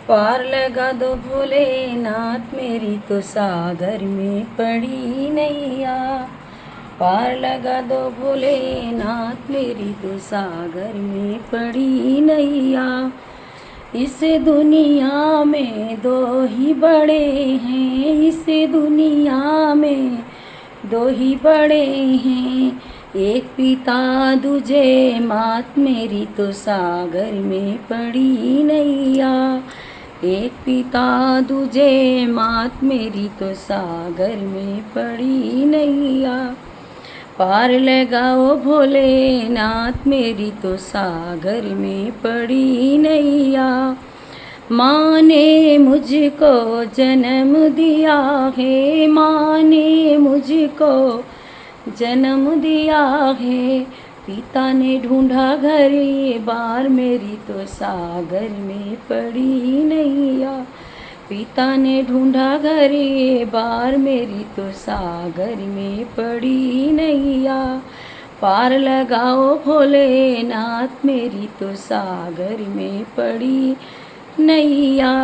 पार लगा दो भोलेनाथ मेरी तो सागर में पड़ी नैया। पार लगा दो भोलेनाथ मेरी तो सागर में पड़ी नैया। इस दुनिया में दो ही बड़े हैं, इस दुनिया में दो ही बड़े हैं। एक पिता दूजे मात मेरी तो सागर में पड़ी नैया। एक पिता दूजे मात मेरी तो सागर में पड़ी नैया। पार लगाओ भोलेनाथ मेरी तो सागर में पड़ी नैया। माँ ने मुझको जन्म दिया है, माँ ने मुझको जन्म दिया है। पिता ने ढूंढा घर ये बार मेरी तो सागर में पड़ी नैया। पिता ने ढूंढा घर ये बार मेरी तो सागर में पड़ी नैया। पार लगाओ भोलेनाथ मेरी तो सागर में पड़ी नैया।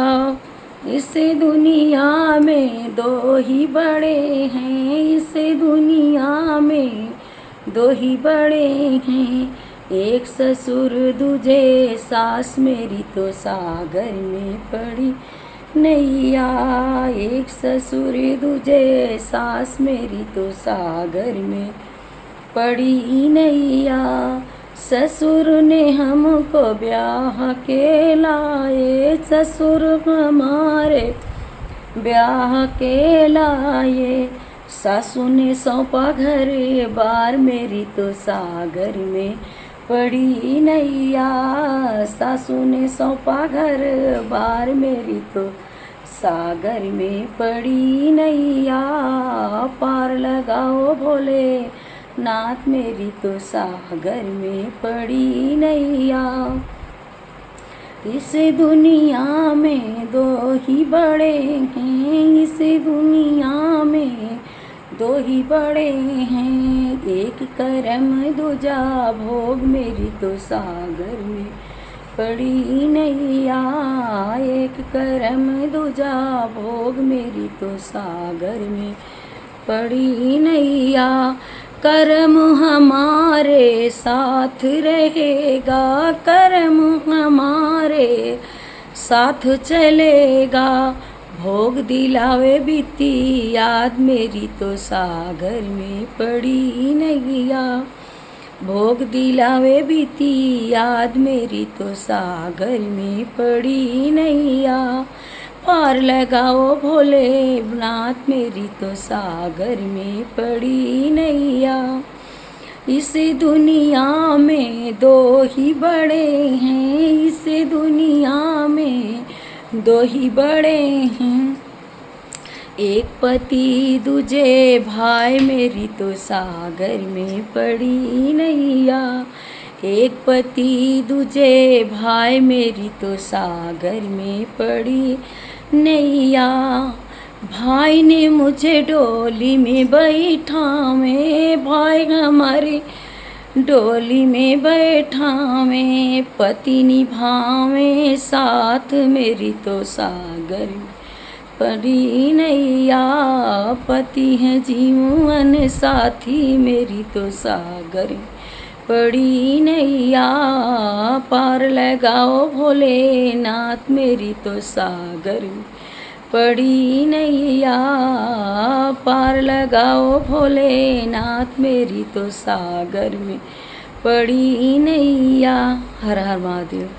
इस दुनिया में दो ही बड़े हैं, इस दुनिया में दो ही बड़े हैं। एक ससुर दूजे सास मेरी तो सागर में पड़ी नैया। एक ससुर दूजे सास मेरी तो सागर में पड़ी नैया। ससुर ने हमको ब्याह के लाए, ससुर हमारे ब्याह के लाए। सासू ने सौंपा घर बार मेरी तो सागर में पड़ी नैया। सासू ने सौंपा घर बार मेरी तो सागर में पड़ी नैया। पार लगाओ भोले नाथ मेरी तो सागर में पड़ी नैया। इस दुनिया में दो ही बड़े हैं, इस दुनिया में दो ही बड़े हैं। एक करम दूजा भोग मेरी तो सागर में पड़ी नैया। एक करम दूजा भोग मेरी तो सागर में पड़ी नैया। कर्म हमारे साथ रहेगा, कर्म हमारे साथ चलेगा। भोग दिलावे बीती याद मेरी तो सागर में पड़ी नैया। भोग दिलावे बीती याद मेरी तो सागर में पड़ी नैया। पार लगाओ भोलेनाथ मेरी तो सागर में पड़ी नैया। इस दुनिया में दो ही बड़े हैं, इस दुनिया में दो ही बड़े हैं। एक पति दूजे भाई मेरी तो सागर में पड़ी नैया। एक पति दूजे भाई मेरी तो सागर में पड़ी नैया। भाई ने मुझे डोली में बैठावे, भाई हमारे डोली में बैठावे। पति निभावे साथ मेरी तो सागर में पड़ी नैया। पति है जीवन साथी मेरी तो सागर में पड़ी नैया। पार लगाओ भोलेनाथ मेरी तो सागर में पड़ी नैया। पार लगाओ भोलेनाथ मेरी तो सागर में पड़ी नैया। हर हर महादेव।